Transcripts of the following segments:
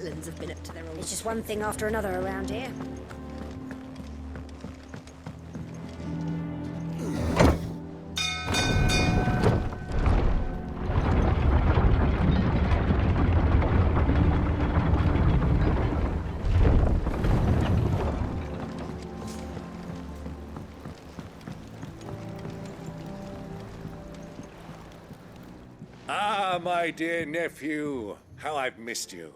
villains have been up to their old... It's just one thing after another around here. Ah, my dear nephew. How I've missed you.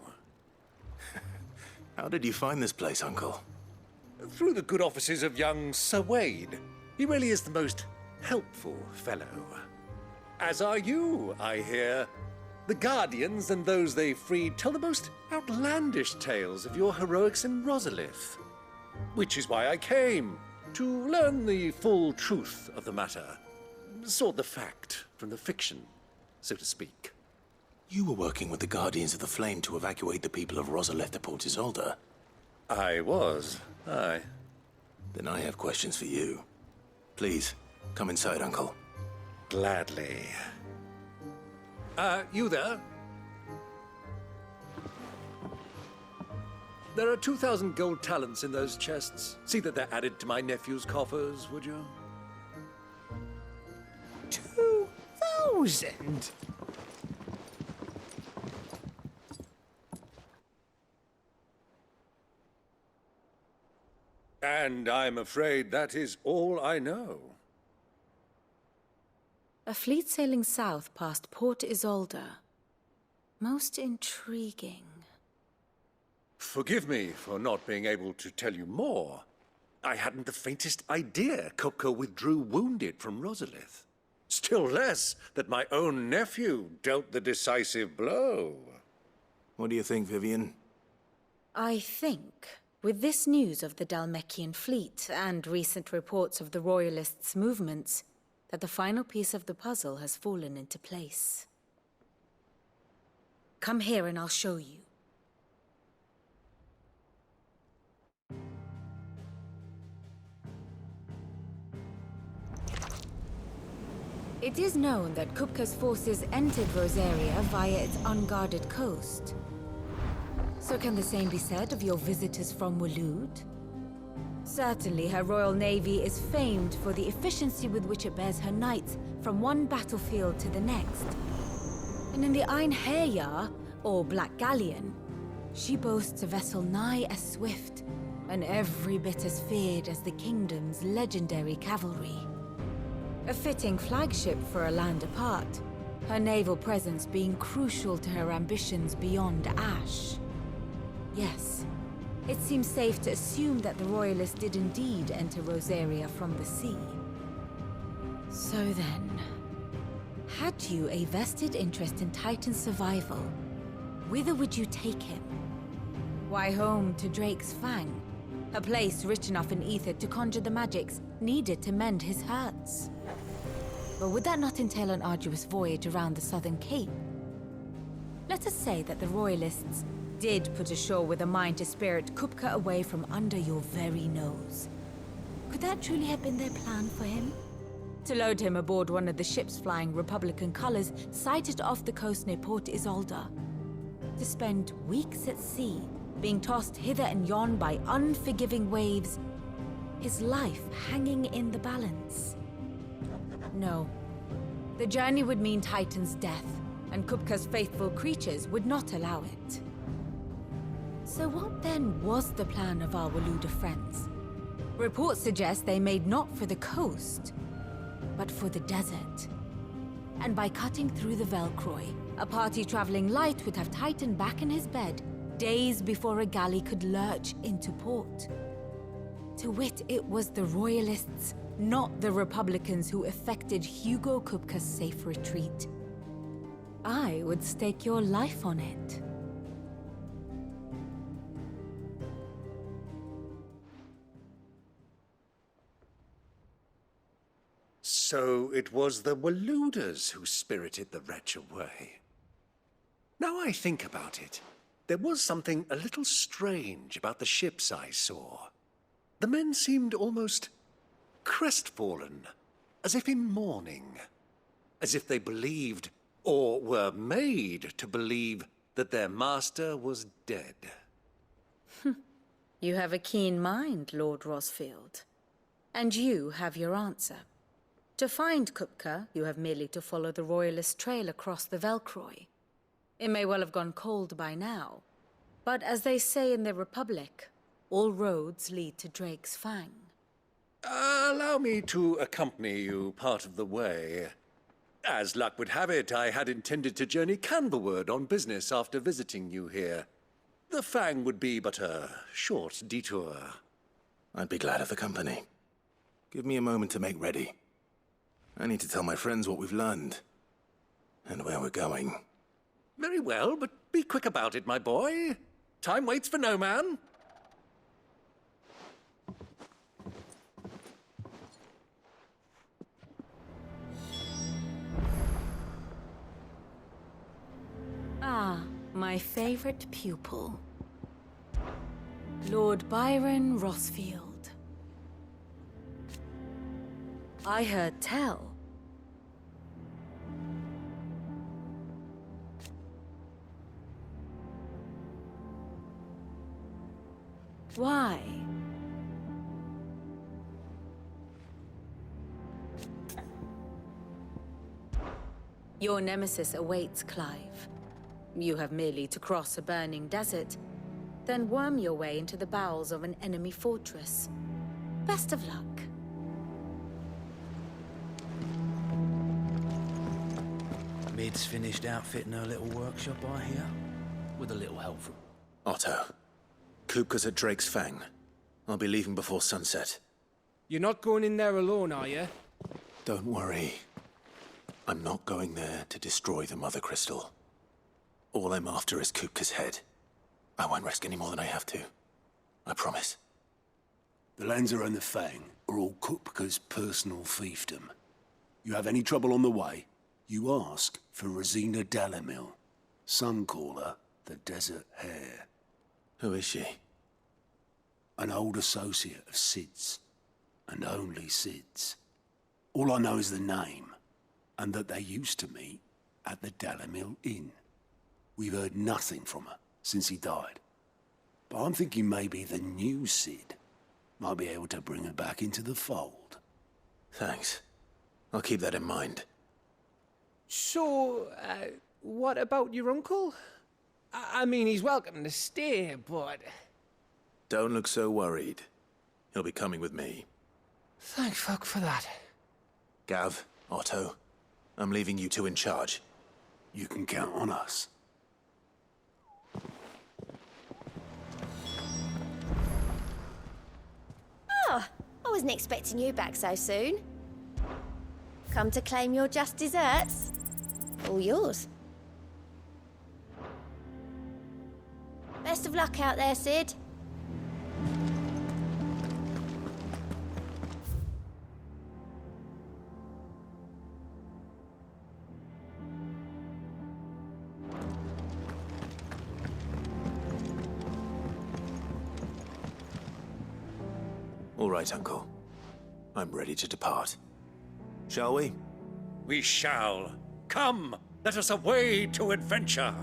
How did you find this place, Uncle? Through the good offices of young Sir Wade. He really is the most helpful fellow. As are you, I hear. The Guardians and those they freed tell the most outlandish tales of your heroics in Rosalith. Which is why I came, to learn the full truth of the matter. Sort the fact from the fiction, so to speak. You were working with the Guardians of the Flame to evacuate the people of Rosalith to Port Isolde. I was, aye. Then I have questions for you. Please, come inside, Uncle. Gladly. You there? There are 2,000 gold talents in those chests. See that they're added to my nephew's coffers, would you? 2,000? And I'm afraid that is all I know. A fleet sailing south past Port Isolde. Most intriguing. Forgive me for not being able to tell you more. I hadn't the faintest idea Kupka withdrew wounded from Rosalith. Still less that my own nephew dealt the decisive blow. What do you think, Vivian? I think, with this news of the Dhalmekian fleet and recent reports of the Royalists' movements, that the final piece of the puzzle has fallen into place. Come here and I'll show you. It is known that Kupka's forces entered Rosaria via its unguarded coast. So can the same be said of your visitors from Waloed? Certainly, her Royal Navy is famed for the efficiency with which it bears her knights from one battlefield to the next. And in the Einherjar, or Black Galleon, she boasts a vessel nigh as swift, and every bit as feared as the kingdom's legendary cavalry. A fitting flagship for a land apart, her naval presence being crucial to her ambitions beyond Ash. Yes. It seems safe to assume that the Royalists did indeed enter Rosaria from the sea. So then, had you a vested interest in Titan's survival, whither would you take him? Why, home to Drake's Fang, a place rich enough in ether to conjure the magics needed to mend his hurts. But would that not entail an arduous voyage around the southern cape? Let us say that the Royalists did put ashore with a mind to spirit Kupka away from under your very nose. Could that truly have been their plan for him? To load him aboard one of the ships flying Republican colors sighted off the coast near Port Isolde. To spend weeks at sea, being tossed hither and yon by unforgiving waves, his life hanging in the balance. No. The journey would mean Titan's death, and Kupka's faithful creatures would not allow it. So what then was the plan of our Waluda friends? Reports suggest they made not for the coast, but for the desert. And by cutting through the Velcroy, a party traveling light would have Titan back in his bed days before a galley could lurch into port. To wit, it was the Royalists, not the Republicans, who effected Hugo Kupka's safe retreat. I would stake your life on it. So it was the Waludas who spirited the wretch away. Now I think about it, there was something a little strange about the ships I saw. The men seemed almost crestfallen, as if in mourning, as if they believed, or were made to believe, that their master was dead. You have a keen mind, Lord Rosfield. And you have your answer. To find Kupka, you have merely to follow the Royalist trail across the Velcroy. It may well have gone cold by now, but as they say in the Republic, all roads lead to Drake's Fang. Allow me to accompany you part of the way. As luck would have it, I had intended to journey Canberward on business after visiting you here. The Fang would be but a short detour. I'd be glad of the company. Give me a moment to make ready. I need to tell my friends what we've learned. And where we're going. Very well, but be quick about it, my boy. Time waits for no man. Ah, my favorite pupil. Lord Byron Rosfield. I heard tell. Why? Your nemesis awaits, Clive. You have merely to cross a burning desert, then worm your way into the bowels of an enemy fortress. Best of luck. Mid's finished outfitting her little workshop, I hear. With a little help from... Otto, Kupka's at Drake's Fang. I'll be leaving before sunset. You're not going in there alone, are you? Don't worry. I'm not going there to destroy the Mother Crystal. All I'm after is Kupka's head. I won't risk any more than I have to. I promise. The Lancer and the Fang are all Kupka's personal fiefdom. You have any trouble on the way, you ask for Rosina Dalamil. Some call her the Desert Hare. Who is she? An old associate of Sid's, and only Sid's. All I know is the name, and that they used to meet at the Dalamil Inn. We've heard nothing from her since he died. But I'm thinking maybe the new Sid might be able to bring her back into the fold. Thanks. I'll keep that in mind. So, what about your uncle? I mean, he's welcome to stay, but... Don't look so worried. He'll be coming with me. Thank fuck for that. Gav, Otto, I'm leaving you two in charge. You can count on us. Oh, I wasn't expecting you back so soon. Come to claim your just desserts? All yours. Best of luck out there, Sid. All right, Uncle. I'm ready to depart. Shall we? We shall. Come, let us away to adventure.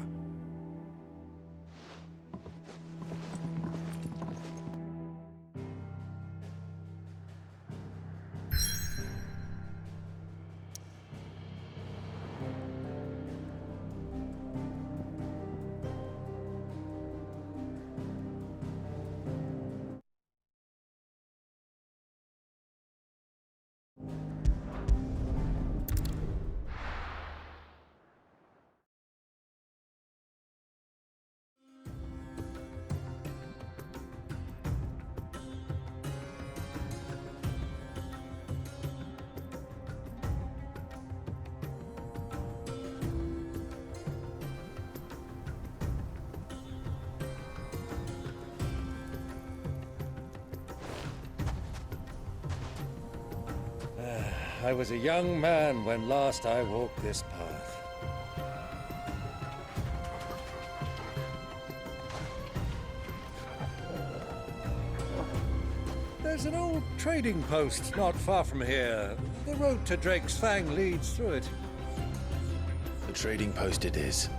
I was a young man when last I walked this path. There's an old trading post not far from here. The road to Drake's Fang leads through it. The trading post it is.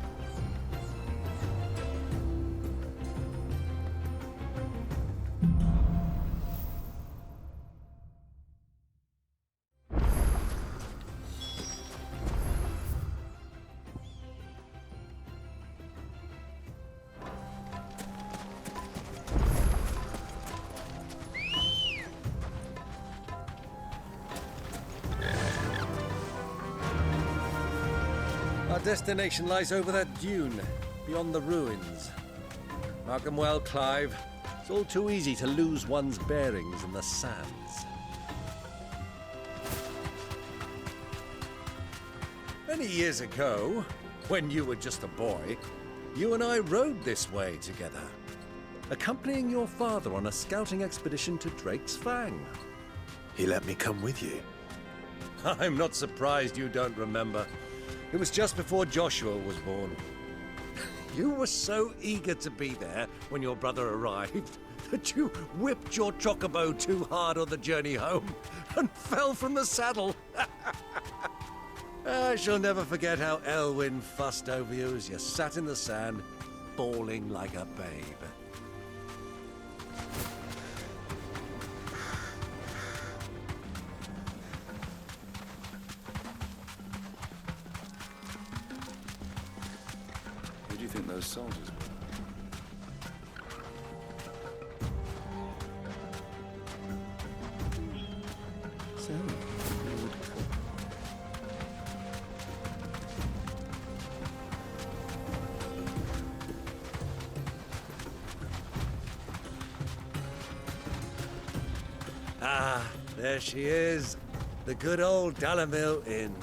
destination lies over that dune, beyond the ruins. Mark 'em well, Clive. It's all too easy to lose one's bearings in the sands. Many years ago, when you were just a boy, you and I rode this way together, accompanying your father on a scouting expedition to Drake's Fang. He let me come with you. I'm not surprised you don't remember. It was just before Joshua was born. You were so eager to be there when your brother arrived that you whipped your chocobo too hard on the journey home and fell from the saddle. I shall never forget how Elwyn fussed over you as you sat in the sand, bawling like a babe. Who do you think those soldiers were? So, you would... Ah, there she is. The good old Dalamil Inn.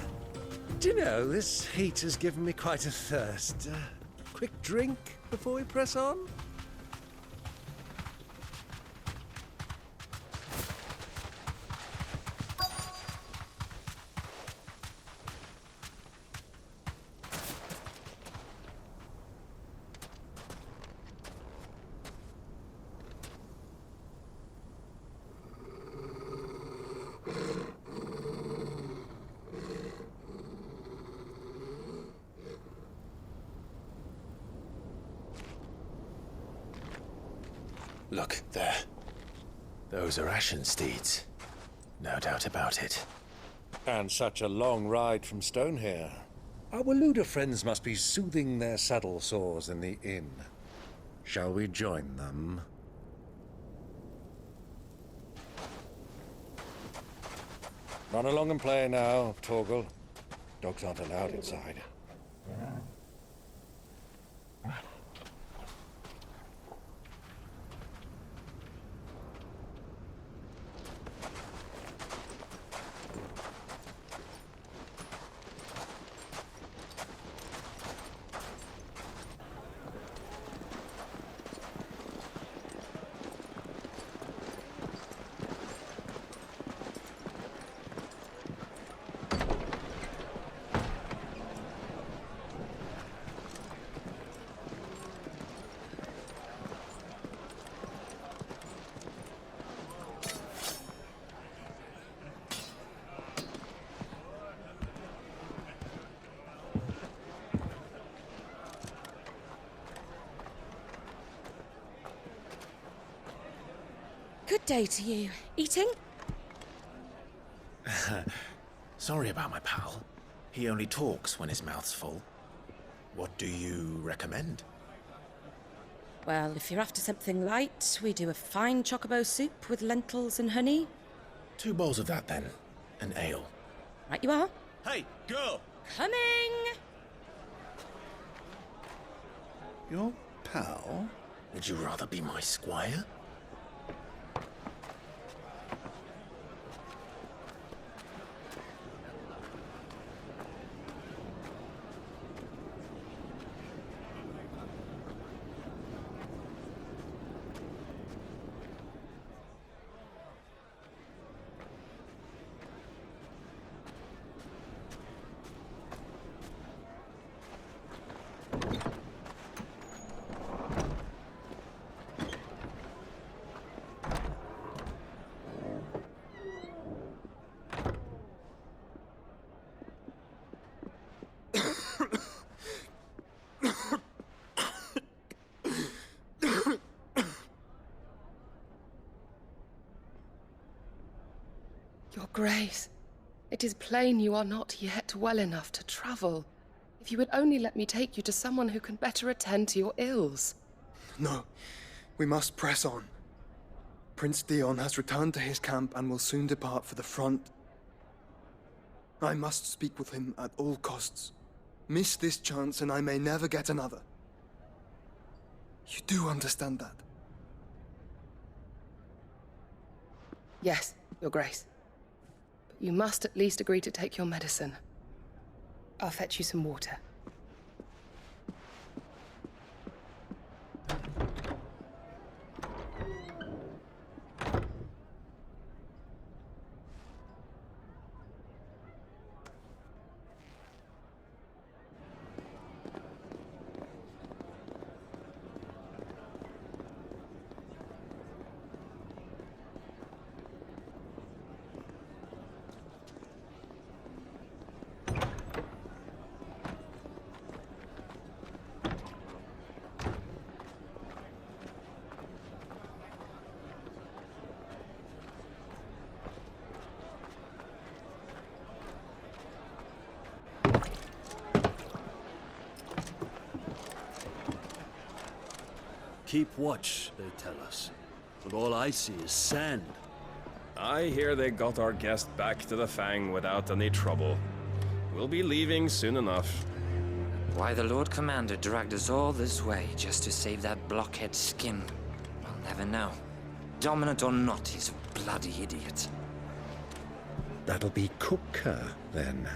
Do you know, this heat has given me quite a thirst. Quick drink before we press on? Look, there. Those are Ashen steeds. No doubt about it. And such a long ride from Stonehair. Our Waluda friends must be soothing their saddle sores in the inn. Shall we join them? Run along and play now, Torgal. Dogs aren't allowed inside. Good day to you. Eating? Sorry about my pal. He only talks when his mouth's full. What do you recommend? Well, if you're after something light, we do a fine chocobo soup with lentils and honey. 2 bowls of that, then. An ale. Right you are. Hey, girl! Coming! Your pal? Would you rather be my squire? Your Grace, it is plain you are not yet well enough to travel. If you would only let me take you to someone who can better attend to your ills. No, we must press on. Prince Theon has returned to his camp and will soon depart for the front. I must speak with him at all costs. miss this chance and I may never get another. You do understand that? Yes, Your Grace. But you must at least agree to take your medicine. I'll fetch you some water. Keep watch, they tell us. But all I see is sand. I hear they got our guest back to the Fang without any trouble. We'll be leaving soon enough. Why the Lord Commander dragged us all this way just to save that blockhead skin, I'll never know. Dominant or not, he's a bloody idiot. That'll be Kupka, then.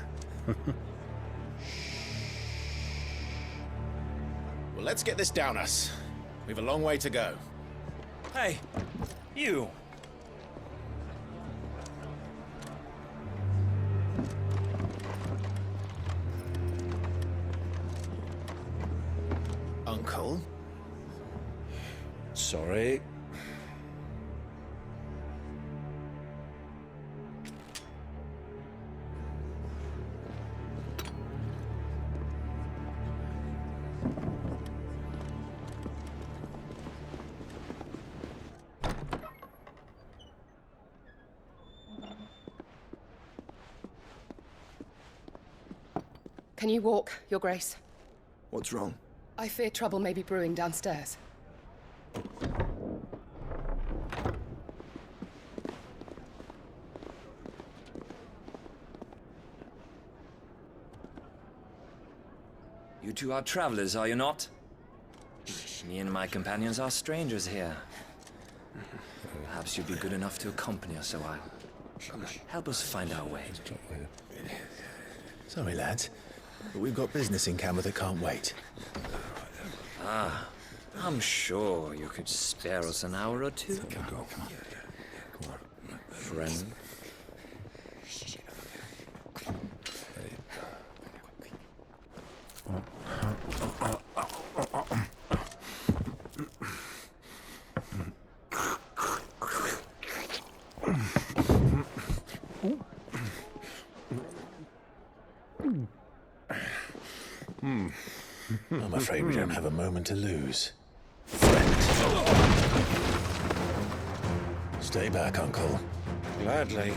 Well, let's get this down us. We've a long way to go. Hey, you! Uncle? Sorry. Can you walk, Your Grace? What's wrong? I fear trouble may be brewing downstairs. You two are travelers, are you not? Me and my companions are strangers here. Perhaps you'd be good enough to accompany us a while. Help us find our way. Sorry, lads. But we've got business in camera that can't wait. Ah, I'm sure you could spare us an hour or two. Come on. Friend. I'm afraid we don't have a moment to lose. Friend. Stay back, Uncle. Gladly.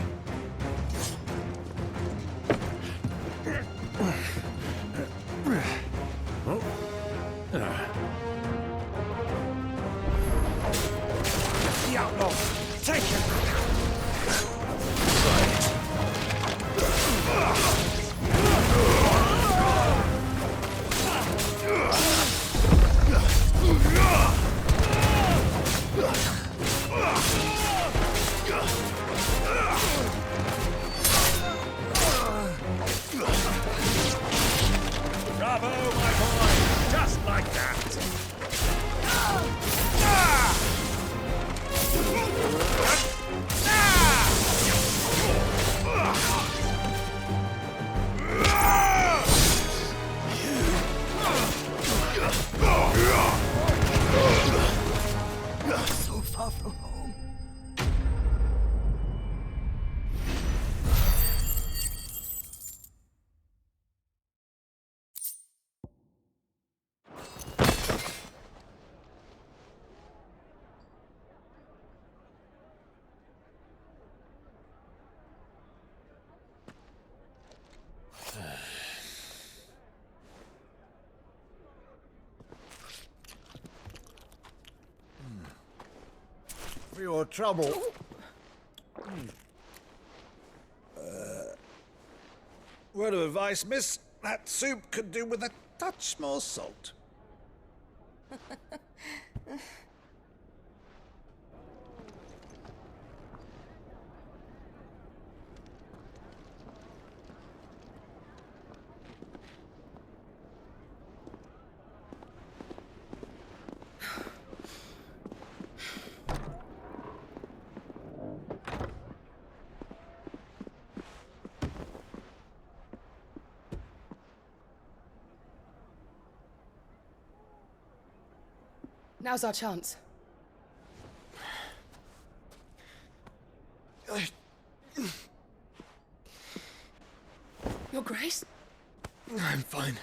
The outlaw! Take him! Bravo, my boy! Just like that! So far from home. For your trouble. Word of advice, miss. That soup could do with a touch more salt. Now's our chance. Your Grace? I'm fine.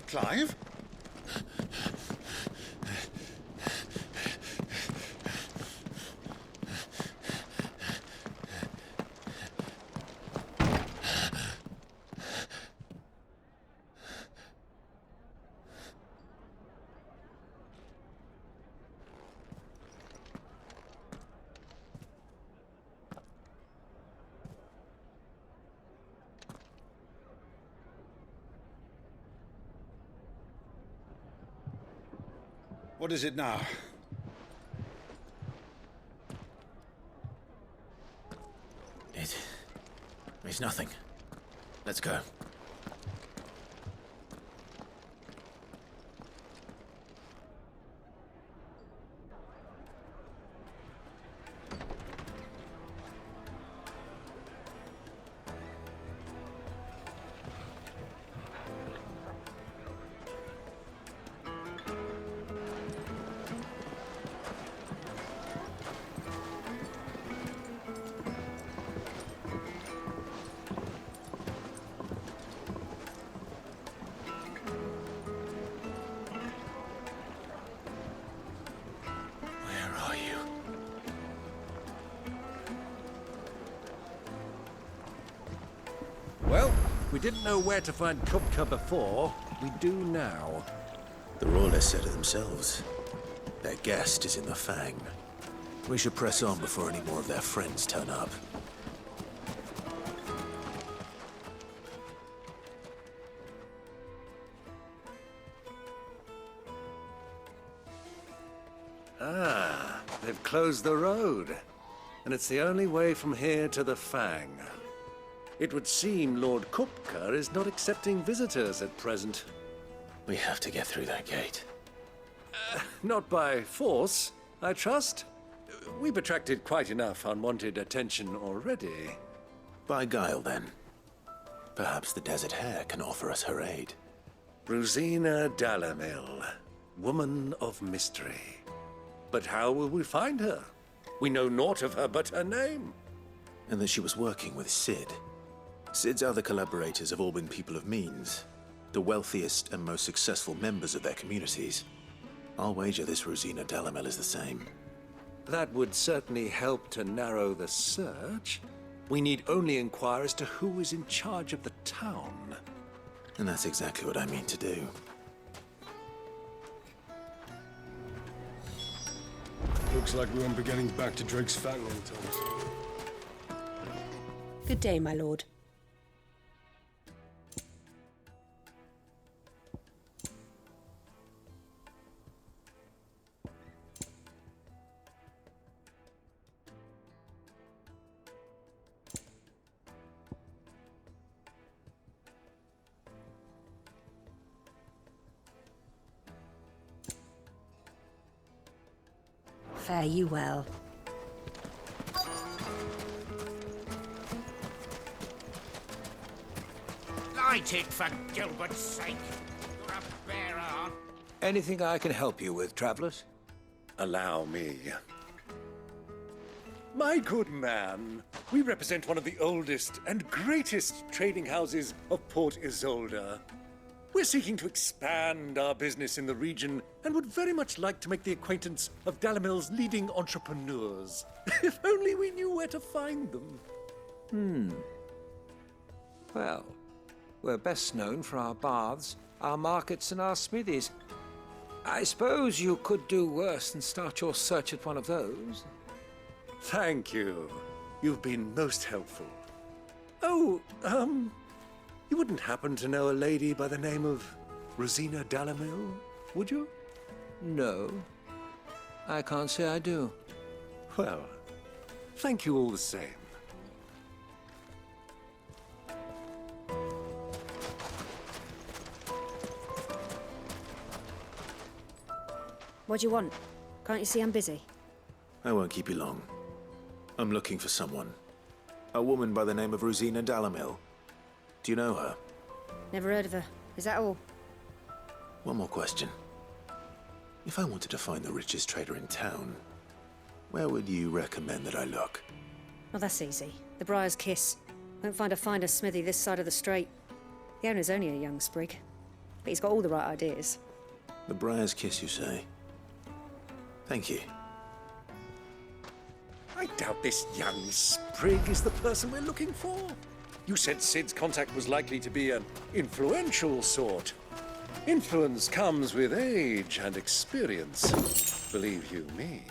Clive? What is it now? It's nothing. Let's go. Well, we didn't know where to find Kupka before. We do now. The Royalists said it themselves. Their guest is in the Fang. We should press on before any more of their friends turn up. Ah, they've closed the road. And it's the only way from here to the Fang. It would seem Lord Kupka is not accepting visitors at present. We have to get through that gate. Not by force, I trust. We've attracted quite enough unwanted attention already. By guile, then. Perhaps the Desert Hare can offer us her aid. Rosina Dalamil, woman of mystery. But how will we find her? We know naught of her but her name. And that she was working with Cid. Cid's other collaborators have all been people of means, the wealthiest and most successful members of their communities. I'll wager this Rosina Dalamel is the same. That would certainly help to narrow the search. We need only inquire as to who is in charge of the town. And that's exactly what I mean to do. Looks like we won't be getting back to Drake's Fang anytime soon. Good day, my lord. Fare you well. Light it, for Gilbert's sake. You're a bearer, aren't Anything I can help you with, travelers? Allow me. My good man, we represent one of the oldest and greatest trading houses of Port Isolde. We're seeking to expand our business in the region and would very much like to make the acquaintance of Dalamil's leading entrepreneurs. If only we knew where to find them. Well, we're best known for our baths, our markets, and our smithies. I suppose you could do worse than start your search at one of those. Thank you. You've been most helpful. Oh, you wouldn't happen to know a lady by the name of Rosina Dalamil, would you? No. I can't say I do. Well, thank you all the same. What do you want? Can't you see I'm busy? I won't keep you long. I'm looking for someone. A woman by the name of Rosina Dalamil. Do you know her? Never heard of her. Is that all? One more question. If I wanted to find the richest trader in town, where would you recommend that I look? Well, that's easy. The Briar's Kiss. Won't find a finer smithy this side of the strait. The owner's only a young sprig, but he's got all the right ideas. The Briar's Kiss, you say? Thank you. I doubt this young sprig is the person we're looking for. You said Sid's contact was likely to be an influential sort. Influence comes with age and experience, believe you me.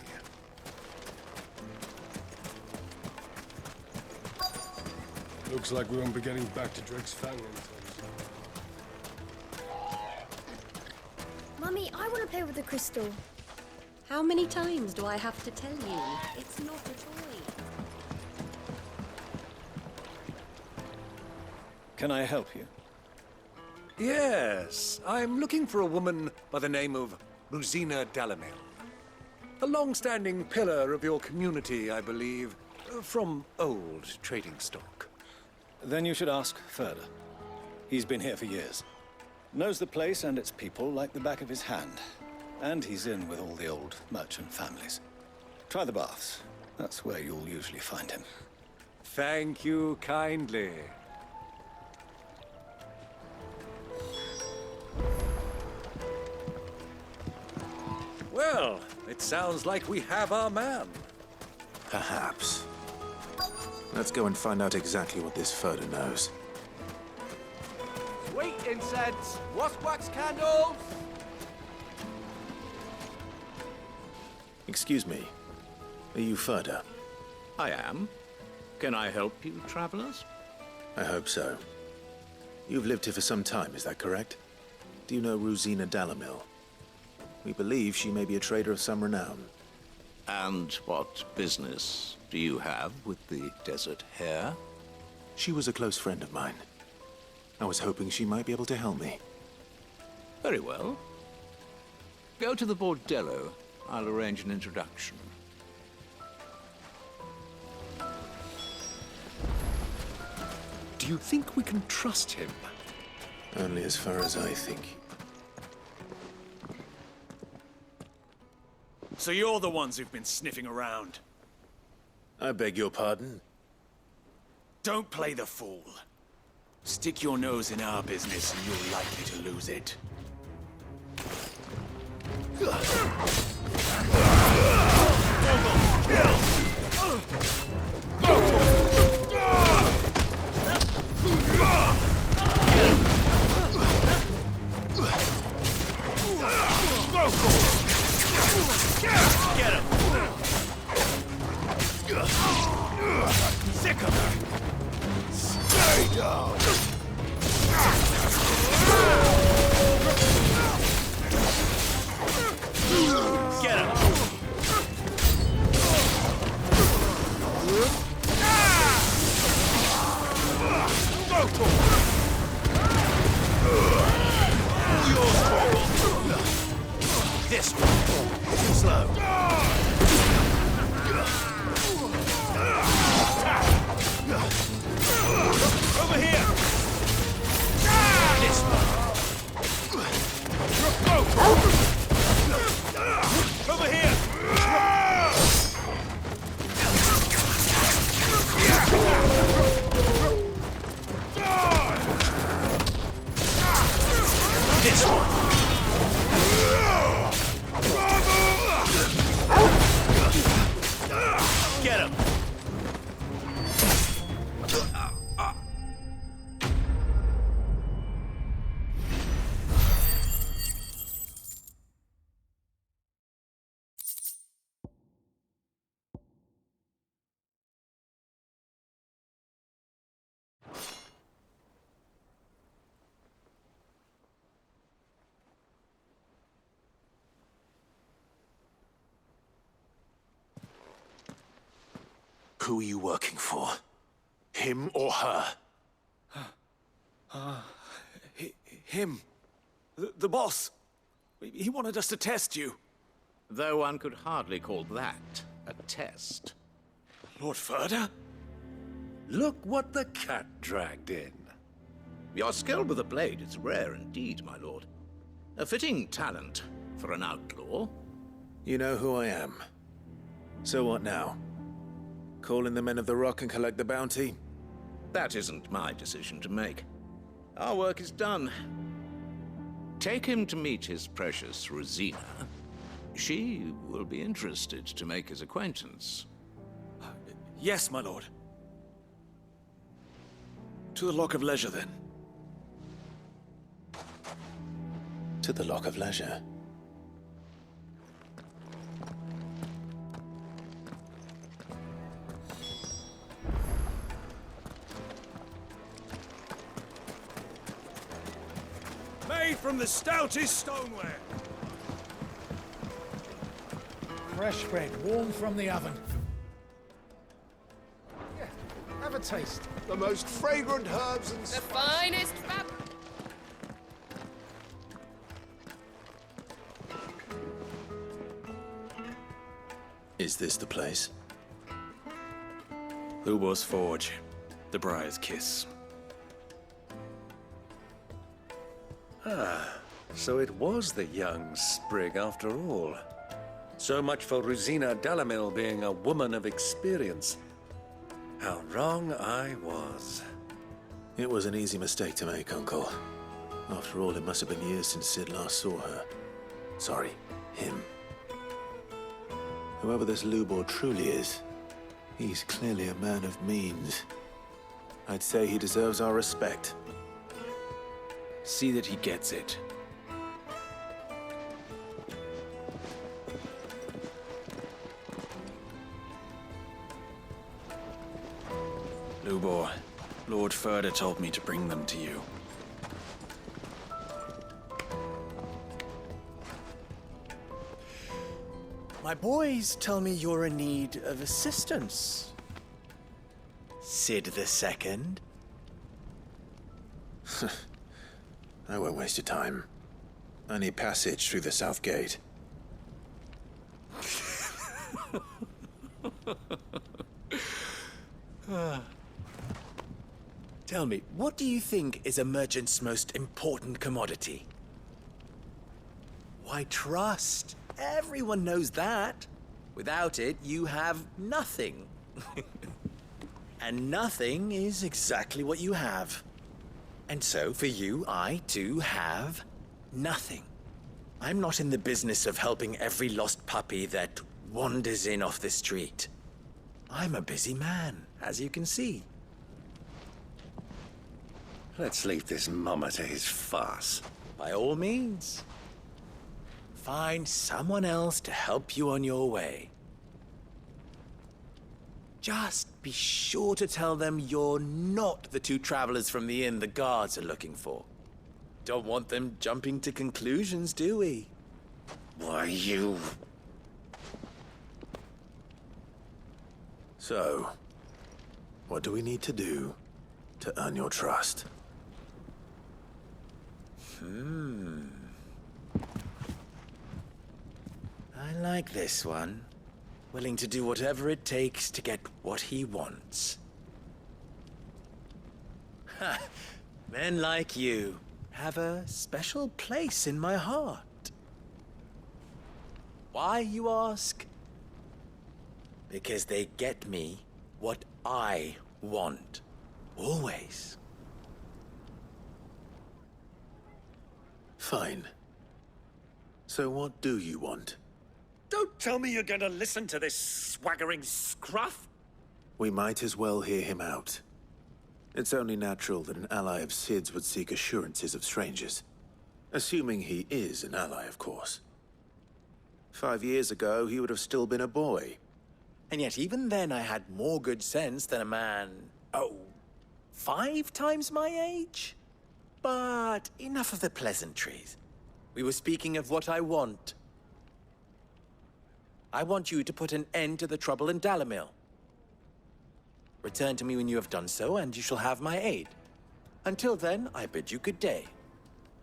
Looks like we won't be getting back to Drake's Fang anytime soon. Mummy, I want to play with the crystal. How many times do I have to tell you? It's not a toy. Can I help you? Yes, I'm looking for a woman by the name of Rosina Dalamil. A long-standing pillar of your community, I believe, from old trading stock. Then you should ask Further. He's been here for years. Knows the place and its people like the back of his hand. And he's in with all the old merchant families. Try the baths. That's where you'll usually find him. Thank you kindly. Well, it sounds like we have our man. Perhaps. Let's go and find out exactly what this Further knows. Sweet incense, wax candles. Excuse me. Are you Further? I am. Can I help you, travelers? I hope so. You've lived here for some time, is that correct? Do you know Rosina Dalamil? We believe she may be a trader of some renown. And what business do you have with the desert hare? She was a close friend of mine. I was hoping she might be able to help me. Very well. Go to the bordello. I'll arrange an introduction. Do you think we can trust him? Only as far as I think. So you're the ones who've been sniffing around? I beg your pardon? Don't play the fool. Stick your nose in our business and you're likely to lose it. Get him! Sick of her! Stay down! Get him! this one! Get him! Who are you working for? Him or her? Him. The boss. He wanted us to test you. Though one could hardly call that a test. Lord Ferda? Look what the cat dragged in. Your skill with the blade is rare indeed, my lord. A fitting talent for an outlaw. You know who I am. So what now? Call in the Men of the Rock and collect the bounty? That isn't my decision to make. Our work is done. Take him to meet his precious Rosina. She will be interested to make his acquaintance. Yes, my lord. To the Lock of Leisure, then. To the Lock of Leisure. Made from the stoutest stoneware. Fresh bread, warm from the oven. Yeah, have a taste. The most fragrant herbs and The finest fab. Is this the place? Lubor's Forge. The Briar's Kiss. Ah, so it was the young sprig after all. So much for Rosina Delamil being a woman of experience. How wrong I was. It was an easy mistake to make, Uncle. After all, it must have been years since Sid last saw her. Sorry, him. Whoever this Lubor truly is, he's clearly a man of means. I'd say he deserves our respect. See that he gets it. Lubor, Lord Ferda told me to bring them to you. My boys tell me you're in need of assistance. Sid the Second. I won't waste your time. I need passage through the south gate. Tell me, what do you think is a merchant's most important commodity? Why, trust. Everyone knows that. Without it, you have nothing. And nothing is exactly what you have. And so, for you, I, too, have nothing. I'm not in the business of helping every lost puppy that wanders in off the street. I'm a busy man, as you can see. Let's leave this mummer to his farce. By all means. Find someone else to help you on your way. Just be sure to tell them you're not the two travelers from the inn the guards are looking for. Don't want them jumping to conclusions, do we? Why, you... So, what do we need to do to earn your trust? I like this one. Willing to do whatever it takes to get what he wants. Ha! Men like you have a special place in my heart. Why, you ask? Because they get me what I want. Always. Fine. So what do you want? Don't tell me you're going to listen to this swaggering scruff! We might as well hear him out. It's only natural that an ally of Sid's would seek assurances of strangers. Assuming he is an ally, of course. 5 years ago, he would have still been a boy. And yet even then I had more good sense than a man, 5 times my age? But enough of the pleasantries. We were speaking of what I want. I want you to put an end to the trouble in Dalamil. Return to me when you have done so, and you shall have my aid. Until then, I bid you good day.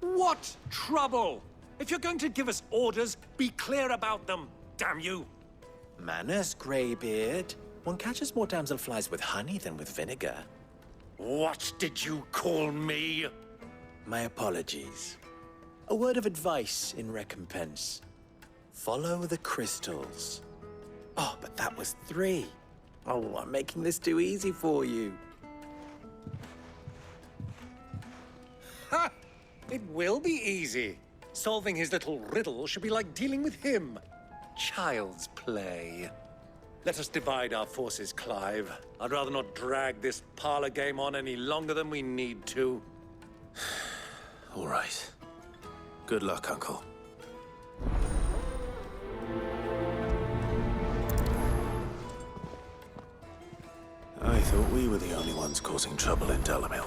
What trouble? If you're going to give us orders, be clear about them, damn you! Manners, Greybeard. One catches more damselflies with honey than with vinegar. What did you call me? My apologies. A word of advice in recompense. Follow the crystals. Oh, but that was 3. Oh, I'm making this too easy for you. Ha! It will be easy. Solving his little riddle should be like dealing with him. Child's play. Let us divide our forces, Clive. I'd rather not drag this parlor game on any longer than we need to. All right. Good luck, Uncle. I thought we were the only ones causing trouble in Dalamil.